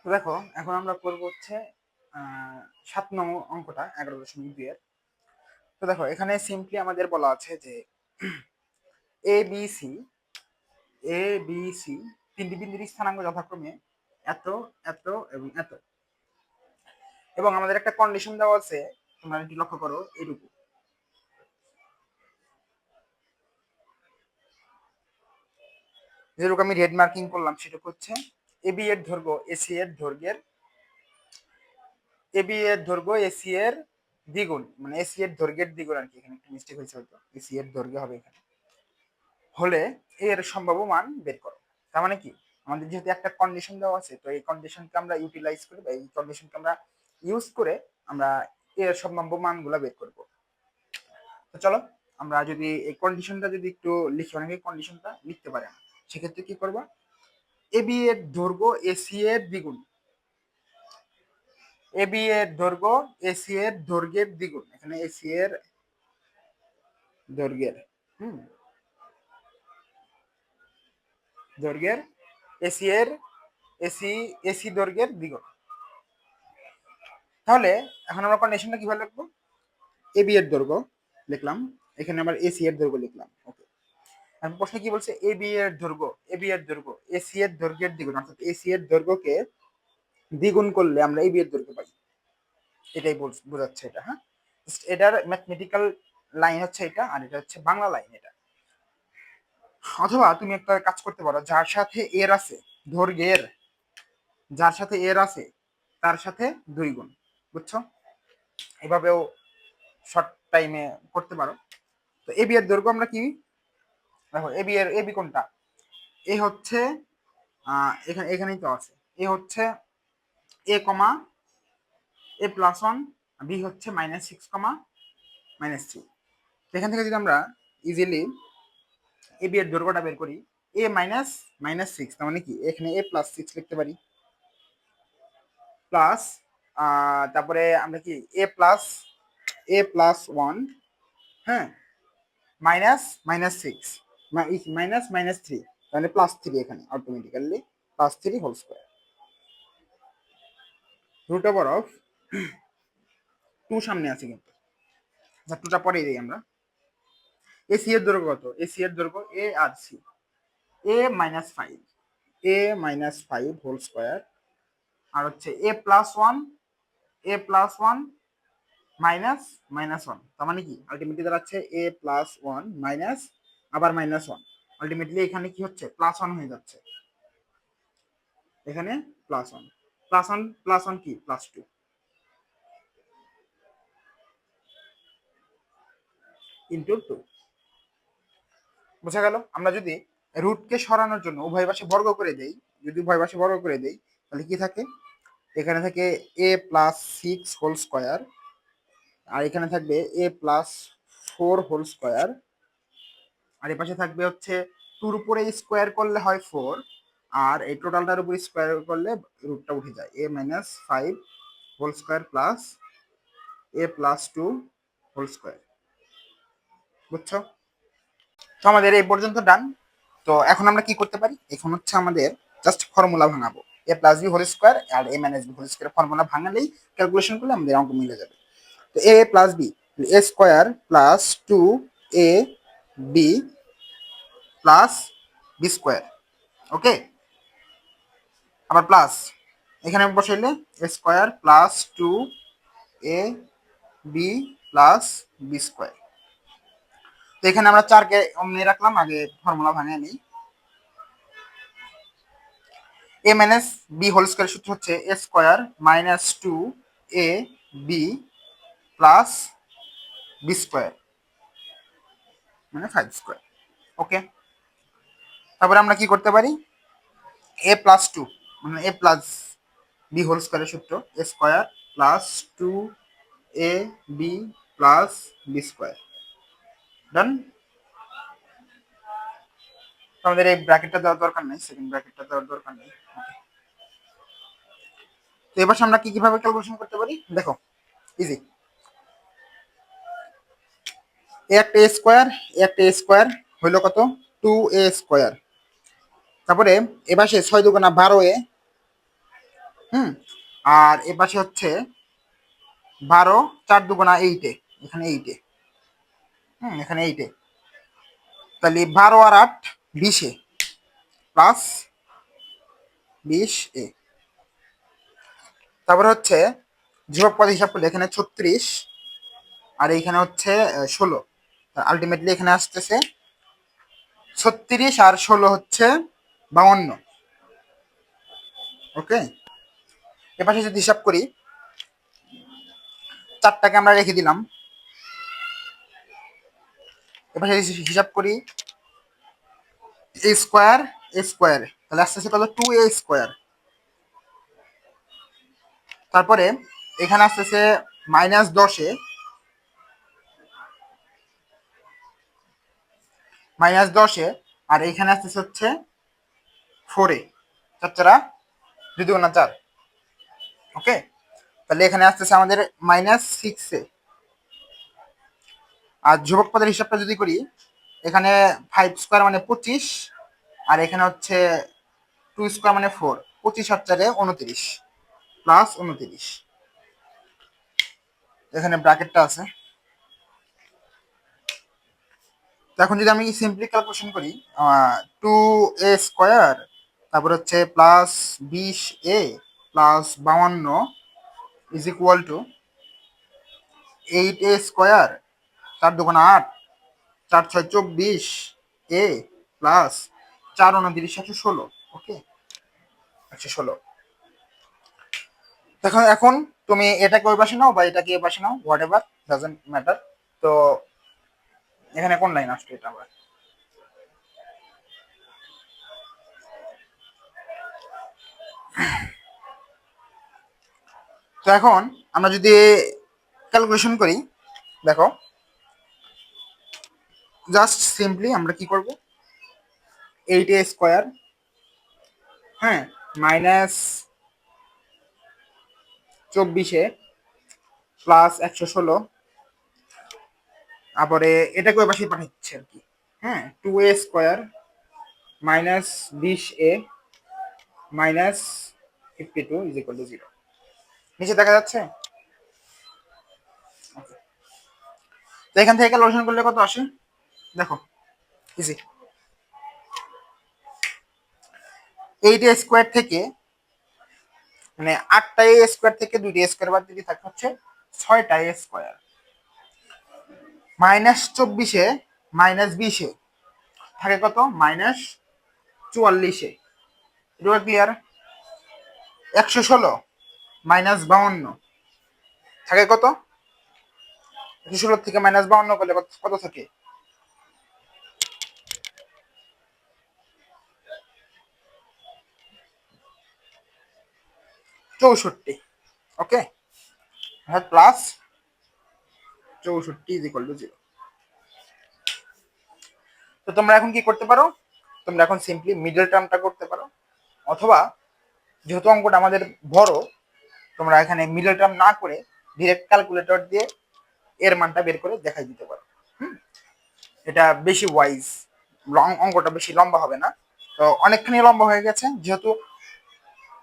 তো দেখো এখন আমরা করবো হচ্ছে 7 নং অঙ্কটা 11.2 এর। তো দেখো এখানে সিম্পলি আমাদের বলা আছে যে এ বি সি তিনটি বিন্দুর স্থানাঙ্ক যথাক্রমে এত, এত এবং এত, এবং আমাদের একটা কন্ডিশন দেওয়া আছে। তোমরা একটু লক্ষ্য করো এটুকু, যেটুকু আমি রেড মার্কিং করলাম সেটুকু হচ্ছে এবি এর দৈর্ঘ্য এসি এর দৈর্ঘ্যের এবি এর দৈর্ঘ্য এসি এর দ্বিগুণ, মানে এসি এর দৈর্ঘ্যের দ্বিগুণ আর কি। এখানে একটু মিস্টেক হয়েছে, হয়তো এসি এর দৈর্ঘ্য হবে এখানে, হলে এর সম্ভাব্য মান বের করো। তার মানে কি, আমাদের যেহেতু একটা কন্ডিশন দেওয়া আছে, তো এই কন্ডিশনকে আমরা ইউটিলাইজ করে বা এই কন্ডিশনকে আমরা ইউজ করে আমরা এর সম্ভাব্য মানগুলো বের করব। তো চলো আমরা যদি এই কন্ডিশনটা যদি একটু লিখি, অনেকে কন্ডিশনটা লিখতে পারে না, সেক্ষেত্রে কি করবা, এবি এর দৈর্ঘ্য এসি এর দ্বিগুণ, এবি এর দৈর্ঘ্য এসি এর দৈর্ঘ্যের দ্বিগুণ, এখানে এসি এর দৈর্ঘ্যের দৈর্ঘ্যের এসি এর এসি এসি দৈর্ঘ্যের দ্বিগুণ। তাহলে এখন আমরা কন্ডিশনটা কিভাবে লিখবো, এবি এর দৈর্ঘ্য লিখলাম, এখানে আবার এসি এর দৈর্ঘ্য লিখলাম। ওকে, এখন প্রশ্ন কি বলছে, এবি এর দৈর্ঘ্য এসি এর দৈর্ঘ্যের দ্বিগুণ, অর্থাৎ এসি এর দৈর্ঘ্যকে দ্বিগুণ করলে আমরা এবি এর দৈর্ঘ্য পাই, এটাই বোঝাচ্ছে এটা। হ্যাঁ, এটার ম্যাথমেটিক্যাল লাইন হচ্ছে এটা, আর এটা হচ্ছে বাংলা লাইন এটা। অথবা তুমি একটা কাজ করতে পারো, যার সাথে এর আছে দৈর্ঘ্যের, যার সাথে এর আছে তার সাথে 2 গুণ, বুঝছো? এভাবেও শর্ট টাইমে করতে পারো। তো এবি এর দৈর্ঘ্য আমরা কি, দেখো এবি কোনটা, এ হচ্ছে এখানেই তো আছে, এ হচ্ছে এ কমা এ প্লাস 1, বি হচ্ছে -6, -3। এখান থেকে যদি আমরা ইজিলি এবি এর দৈর্ঘ্যটা বের করি, এ -6, তার মানে কি এখানে a+6 লিখতে পারি, প্লাস তারপরে আমরা কি a+1, হ্যাঁ, -6 -3, তাহলে +3, এখানে automatically +3 whole square, root over of 2 সামনে আছে কিন্তু, আচ্ছা 2টা পরে দিই আমরা। এসি এর দৈর্ঘ্য কত, এসি এর দৈর্ঘ্য এ আর C, a-5, a-5 whole square, আর হচ্ছে a+1 -1, তার মানে কি আলটিমেটলি দাঁড়াচ্ছে a+1 মাইনাস আবার -1, আলটিমেটলি এখানে কি হচ্ছে +1 হয়ে যাচ্ছে, এখানে +1 +1 কি +2 ইন্টু 2। বোঝা গেল? আমরা যদি রুটকে সরানোর জন্য উভয় পাশে বর্গ করে দেই, যদি উভয় পাশে বর্গ করে দেই, তাহলে কি থাকে, এখানে থাকে a+6 হোল স্কয়ার, আর এখানে থাকবে a+4 হোল স্কয়ার, আর এই পাশে থাকবে হচ্ছে 2 উপরে স্কোয়ার করলে হয় 4, আর এই টোটালটার উপর স্কোয়ার করলে রুটটা উঠে যায়, a-5 whole square plus a+2 whole square. বুঝছো? তো আমাদের এই পর্যন্ত ডান। তো এখন আমরা কি করতে পারি, এখন হচ্ছে আমাদের জাস্ট ফর্মুলা ভাঙাবো, a+b হোল স্কোয়ার আর a-b হোল স্কোয়ার ফর্মুলা ভাঙালেই ক্যালকুলেশন করলে আমাদের অঙ্ক মিলে যাবে। তো a+b, a square plus 2ab plus b square, okay, আবার প্লাস এখানে বসাইলে a square plus 2ab plus b square. তো এখানে আমরা 4কে অমনি রাখলাম, আগে ফর্মুলা ভাঙিয়ে নিই। a minus B whole square সূত্র হচ্ছে a square minus 2ab plus b square, মানে 5 স্কোয়ার। ওকে, তারপরে আমরা কি করতে পারি, a+2 মানে a+b হোল স্কোয়ারের সূত্র a square plus 2ab plus b square, done. আমাদের এই ব্র্যাকেটটা দেওয়ার দরকার নেই, সেকেন্ড ব্র্যাকেটটা দেওয়ার দরকার নেই। তো এবার আমরা কিভাবে ক্যালকুলেশন করতে পারি, দেখো ইজি, একটা এ স্কোয়ার, একটা এ স্কোয়ার হইলো কত, 2a স্কোয়ার, তারপরে এবার সে 6 2 12a, হুম, আর এ পাশে হচ্ছে 12, 4 দুগুণা 8, এখানে 8, এখানে 8, তাহলে 12 আর 8 20, প্লাস 20 তারপরে হচ্ছে ধ্রুবক পদ হিসাব করলে এখানে 36 আর এইখানে হচ্ছে 16, আলটিমেটলি এখানে আসতেছে 36 আর 16 হচ্ছে 52। ওকে, এপাশে যদি হিসাব করি, 4টাকে আমরা রেখে দিলাম, এপাশে হিসাব করি এ স্কোয়ার, তাহলে আসতেছে কত, 2a²। তারপরে এখানে আসতেছে -10, আর এখানে আসতেছে হচ্ছে 4a, 4 2 2 4। ওকে, তাহলে এখানে আসতেছে আমাদের -6a। আর ধ্রুবক পদের হিসাবটা যদি করি, এখানে 5² মানে 25, আর এখানে হচ্ছে 2² মানে 4, 25 আর 4 29, প্লাস 29, এখানে ব্র্যাকেটটা আছে। তো এখন যদি আমি সিম্পলি ক্যালকুলেশন করি, 2a², তারপর হচ্ছে plus 20a plus 52 is equal to 8a², 4 2 8, 4 6 24 a plus 4 29 116। ওকে, 116। এখন এখন তুমি এটাকে ওই পাশে নাও বা এটাকে এই পাশে নাও, হোয়াট এভার, ডাজন্ট ম্যাটার। তো এখানে কোন লাইন আসছে এটা আবার? তো এখন আমরা যদি ক্যালকুলেশন করি, দেখো জাস্ট সিম্পলি আমরা কি করব, 8a², হ্যাঁ, -24 প্লাস 116, তারপরে এটাকে ওই পাশে পাঠাচ্ছি আর কি। হ্যাঁ, 2a² -20a -52 is equal to 0। নিচে দেখা যাচ্ছে? Okay. তো এখান থেকে ক্যালকুলেশন করলে কত আসে দেখো, ইজি। 8a² থেকে মানে 8টা a² থেকে 2টা a² বাদ দিলে থাকে হচ্ছে 6টা a²। -24 -20 থাকে কত, -44। এটা ক্লিয়ার? 116 -52 থাকে কত, 116 থেকে -52 করলে কত থাকে, 64। ওকে, প্লাস 64 ইজ ইকুয়াল টু 0। তো তোমরা এখন কি করতে পারো, তোমরা এখন সিম্পলি মিডল টার্মটা করতে পারো, অথবা যেহেতু অঙ্কটা আমাদের বড়, তোমরা এখানে মিডল টার্ম না করে ডিরেক্ট ক্যালকুলেটর দিয়ে এর মানটা বের করে দেখাই দিতে পারো। এটা বেশি ওয়াইজ, অঙ্কটা বেশি লম্বা হবে না। তো অনেকখানি লম্বা হয়ে গেছে, যেহেতু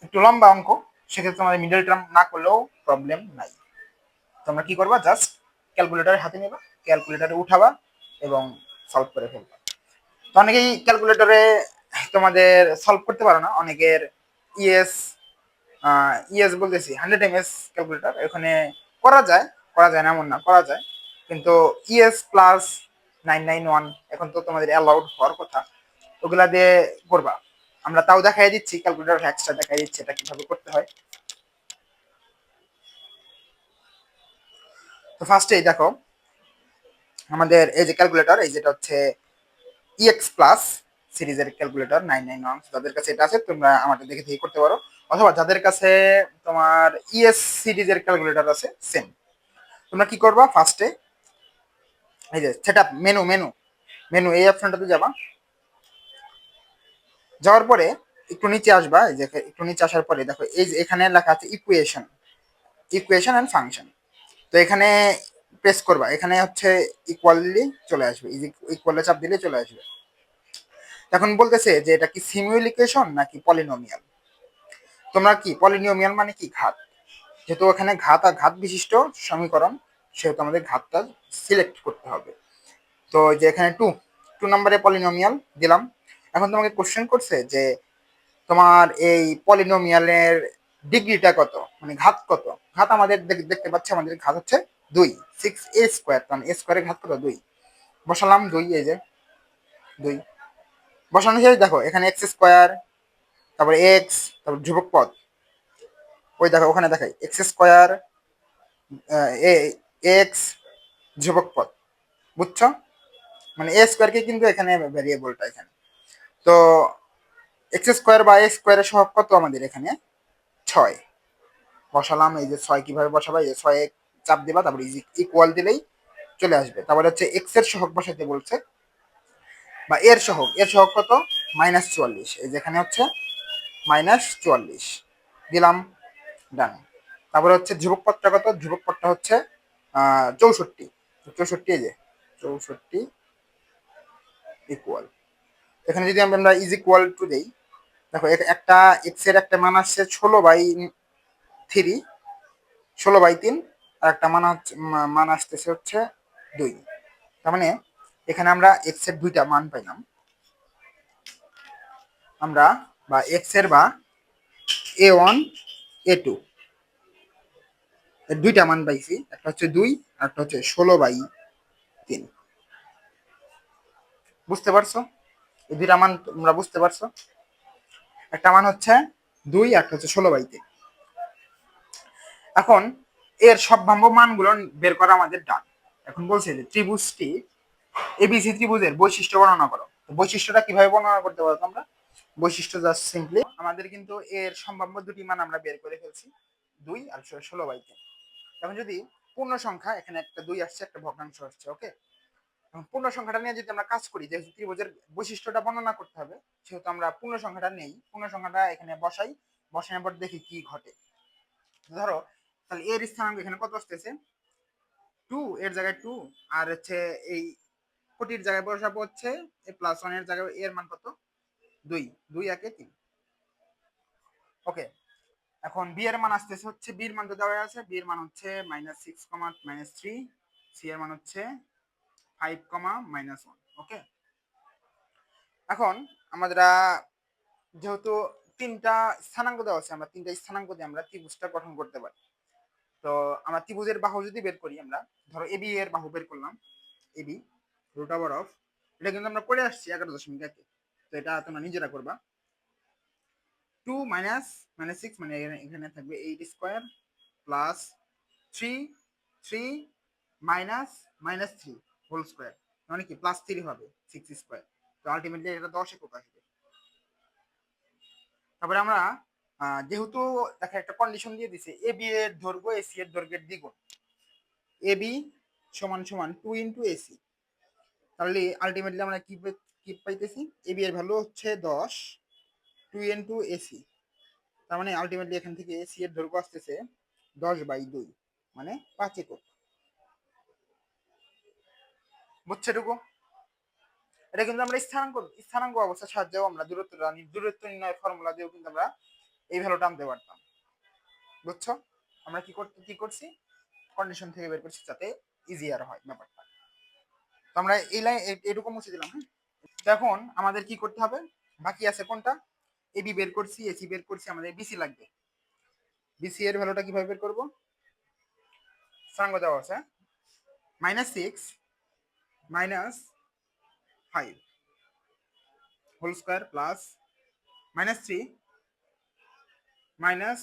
একটু লম্বা অঙ্ক, সেক্ষেত্রে তোমাদের মিডল টার্ম না করলেও প্রবলেম নাই। তোমরা কি করবা, জাস্ট ক্যালকুলেটর হাতে নেবা, ক্যালকুলেটরে উঠাবা এবং সলভ করে ফেলবা। তো অনেকেই ক্যালকুলেটরে তোমাদের সলভ করতে পারো না, অনেকের ইএস বলতেছি 100 ms ক্যালকুলেটর, এখানে করা যায়, না এমন না, করা যায়, কিন্তু ইএস প্লাস 991 এখন তো তোমাদের অ্যালাউড হওয়ার কথা, ওগুলা দিয়ে করবা। আমরা তাও দেখাই দিচ্ছি, ক্যালকুলেটর হ্যাক্সটা দেখাই দিচ্ছি এটা কিভাবে করতে হয়। তো ফার্স্টেই দেখো, আমাদের এই যে ক্যালকুলেটর, এই যেটা হচ্ছে ইএক্স প্লাস সিরিজের ক্যালকুলেটর 991, যাদের কাছে এটা আছে তোমরা আমাদের দেখে থেকে করতে পারো, অথবা যাদের কাছে তোমার ইএস সিরিজের ক্যালকুলেটর আছে সেম। তোমরা কি করবা, ফার্স্টে এই যে সেটআপ মেনু এই অপশনটাতে যাবা, যাওয়ার পরে একটু নিচে আসবা, এই যে একটু নিচে আসার পরে দেখো এই যে এখানে লেখা আছে ইকুয়েশন এন্ড ফাংশন। তো এখানে প্রেস করবা, এখানে হচ্ছে ইকুয়ালি চলে আসবে, ইকুয়ালে চাপ দিলে চলে আসবে। এখন বলতেছে যে এটা কি সিমুল ইকুয়েশন নাকি পলিনোমিয়াল। তোমরা কি পলিনোমিয়াল মানে কি ঘাত, যেহেতু ওখানে ঘাত আর ঘাত বিশিষ্ট সমীকরণ, সেহেতু আমাদের ঘাতটা সিলেক্ট করতে হবে। তো যে এখানে টু নাম্বারে পলিনোমিয়াল দিলাম। এখন তোমাকে কোশ্চেন করছে যে তোমার এই পলিনোমিয়ালের ডিগ্রিটা কত, মানে ঘাত কত। ঘাত আমাদের দেখতে পাচ্ছি আমাদের ঘাত হচ্ছে 2, 6a², কারণ a স্কোয়ারের ঘাত কত 2। বসালাম 2, এই যে 2 বসানো শেষ। দেখো এখানে x², তারপরে x, তারপর ধ্রুবক পদ, ওই দেখো ওখানে দেখাই x², এক্স, ধ্রুবক পদ, বুঝছো? মানে a² কিন্তু এখানে ভ্যারিয়েবলটা এখানে। তো x² বা a² এর সহগ কত আমাদের এখানে 6। বসালাম, এই যে 6 কিভাবে বসাবো, এই যে 6 চাপ দিবা, তারপরে ইকুয়াল দিলেই চলে আসবে। তারপরে হচ্ছে x এর সহগ বসাতে বলছে, বা এর সহগ কত -44, এই যেখানে হচ্ছে -44 দিলাম, ডান। তারপরে হচ্ছে ধ্রুবক পদটা কত, ধ্রুবক পদটা হচ্ছে 64, 64, এই যে 64 ইকুয়াল। এখানে যদি আমরা ইজ ইকুয়াল টু দেই, দেখো একটা এক্স এর একটা মান আসছে 16/3, 16/3, আর একটা মান আসতেছে হচ্ছে 2। তার মানে এখানে আমরা এক্স এর দুইটা মান পাইলাম আমরা, বা এক্স এর বা a1, a2 এর দুইটা মান পাইছি, একটা হচ্ছে 2 আর একটা হচ্ছে 16/3। বুঝতে পারছো? এই দুইটা মান তোমরা বুঝতে পারছো? একটা মান হচ্ছে 2, একটা হচ্ছে 16/3। এখন এর সম্ভাব্য মানগুলো বের করা আমাদের ডান। এখন বলছে যে ত্রিভুজটি এবিসি ত্রিভুজের বৈশিষ্ট্য বর্ণনা করো। বৈশিষ্ট্যটা কিভাবে বর্ণনা করতে পারো তোমরা? বৈশিষ্ট্য জাস্ট সিম্পলি আমাদের কিন্তু এর সম্ভাব্য দুটি মান আমরা বের করে ফেলছি, 2 আর 16/3। এখন যদি পূর্ণ সংখ্যা, এখানে একটা 2 আসছে, একটা ভগ্নাংশ আসছে, ওকে। এখন পূর্ণ সংখ্যাটা নিয়ে যদি আমরা কাজ করি, যেহেতু ত্রিভুজের বৈশিষ্ট্যটা বর্ণনা করতে হবে, সেহেতু আমরা পূর্ণ সংখ্যাটা নেই, পূর্ণ সংখ্যাটা এখানে বসানোর পর দেখি কি ঘটে। ধরো তাহলে এর স্থানাঙ্ক এখানে কত আসতেছে 2, এর জায়গায় 2, আর হচ্ছে এই কোটির জায়গায় বসাবো হচ্ছে +1 এর জায়গায় এর মান কত 2, 2 একে 3, ওকে। এখন বি এর মান আসতেছে হচ্ছে, বি এর মান তো দেওয়া আছে, বি এর মান হচ্ছে -6, সি এর মান হচ্ছে 5, -1, ওকে। এখন আমরা যেহেতু তিনটা স্থানাঙ্ক দেওয়া আছে, আমরা তিনটা স্থানাঙ্ক দিয়ে আমরা ত্রিভুজটা গঠন করতে পারি। তো আমরা ত্রিভুজের বাহু যদি বের করি, আমরা ধরো এবি এর বাহু বের করলাম, এবি √, এটা কিন্তু আমরা করে আসছি 11.1, তো এটা তোমরা নিজেরা করবা। 2 -6 মানে এখানে থাকবে 8² প্লাস 3, 3 -3 হোল স্কোয়ার, মানে কি +3 হবে 6²। তো আলটিমেটলি এটা 10 একক আসবে। তারপরে আমরা যেহেতু দেখা একটা কন্ডিশন দিয়ে দিছে, এ বি এর দৈর্ঘ্য এসি এর দৈর্ঘ্যের দ্বিগুণ, এ বি = 2 × এসি, তাহলে আলটিমেটলি আমরা কি পাইতেছি, এ বি এর ভ্যালু হচ্ছে 10, 2 × এসি, তার মানে আলটিমেটলি এখান থেকে এসি এর দৈর্ঘ্য আসতেছে 10/2, মানে 5 একক। বুঝছো এটুকু? এটা কিন্তু আমরা স্থানাঙ্ক অবস্থার সাহায্যেও আমরা দূরত্ব নির্ণয়ের ফর্মুলা দিয়েও কিন্তু আমরা এই ভ্যালুটা আনতে পারতাম। বুঝছো? আমরা কি করছি, কন্ডিশন থেকে বের করছি যাতে ইজিয়ার হয় ব্যাপারটা। তো আমরা এই লাইন এটুকু মুছে দিলাম, হ্যাঁ। তো এখন আমাদের কি করতে হবে, বাকি আছে কোনটা, এবি বের করছি, এসি বের করছি, আমাদের বিসি লাগবে। বিসি এর ভ্যালুটা কিভাবে বের করব, স্থানাঙ্ক দেওয়া আছে -6 -5 হোল স্কয়ার প্লাস -3 -1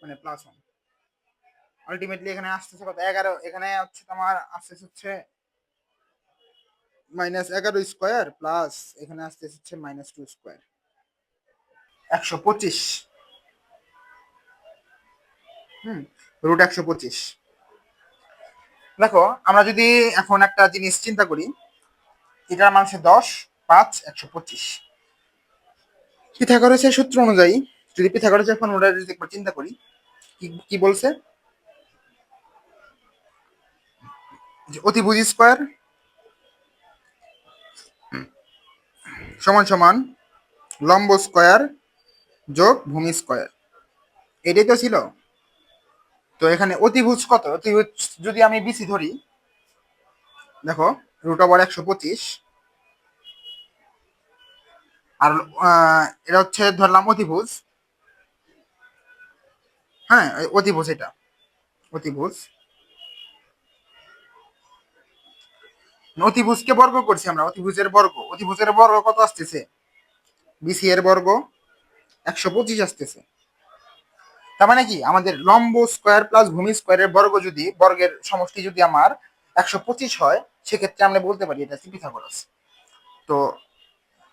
মানে +1। আলটিমেটলি এখানে আসতেছে কত 11, এখানে হচ্ছে তোমার আসতেছে হচ্ছে -11² প্লাস এখানে আসতেছে হচ্ছে -2², 125। √125। দেখো আমরা যদি এখন একটা জিনিস চিন্তা করি, এটার মান হচ্ছে 10, 5, 125। পিথাগোরাসের সূত্র অনুযায়ী যদি পিথাগোরাসের ফর্মুলা যদি একবার চিন্তা করি, কি বলছে, যে অতিভুজ স্কয়ার সমান সমান লম্ব স্কয়ার যোগ ভূমি স্কয়ার, এটাই তো ছিল। তো এখানে অতিভুজ কত? অতিভুজ যদি আমি বিসি ধরি, দেখো রুট ওভার 125, আর এটা হচ্ছে ধরলাম অতিভুজ। হ্যাঁ, অতিভুজ, এটা অতিভুজ। অতিভুজকে বর্গ করছি আমরা, অতিভুজের বর্গ, অতিভুজের বর্গ কত আসতেছে? বিসি এর বর্গ 125 আসতেছে। তার মানে কি, আমাদের লম্ব স্কয়ার প্লাস ভূমি স্কয়ারের বর্গ যদি, বর্গের সমষ্টি যদি আমার 125 হয়, সেক্ষেত্রে আমরা বলতে পারি এটা হচ্ছে পিথাগোরাস। তো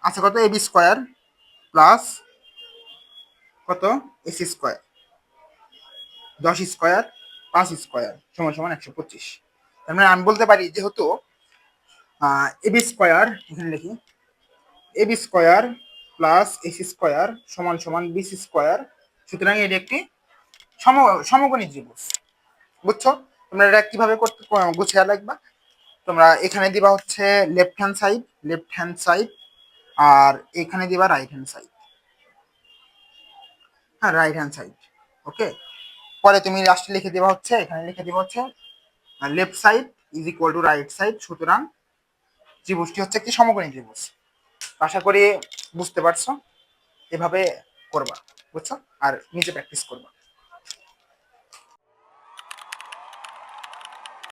আছে কত? এবি স্কয়ার প্লাস কত? এসি স্কয়ার, 10 স্কয়ার 5 স্কয়ার সমান সমান 125। তার মানে আমি বলতে পারি যেহেতু এবি স্কয়ার, এখানে লিখি AB square plus AC square সমান সমান বিসি স্কয়ার, সুতরাং এটি একটি সমকোণী ত্রিভুজ। বুঝছো? তোমরা এটা কিভাবে করতে গুছিয়ে রাখবা? তোমরা এখানে দিবা হচ্ছে লেফট হ্যান্ড সাইড, আর এখানে দিবা রাইট হ্যান্ড সাইড। হ্যাঁ, রাইট হ্যান্ড সাইড। ওকে, পরে তুমি লাস্টে লিখে দিবা হচ্ছে, এখানে লিখে দিবা হচ্ছে left side is equal to right side, সুতরাং ত্রিভুজটি হচ্ছে একটি সমকোণী ত্রিভুজ। আশা করি বুঝতে পারছো। এভাবে করবা, বুঝছো? আর নিজে প্র্যাকটিস করবা।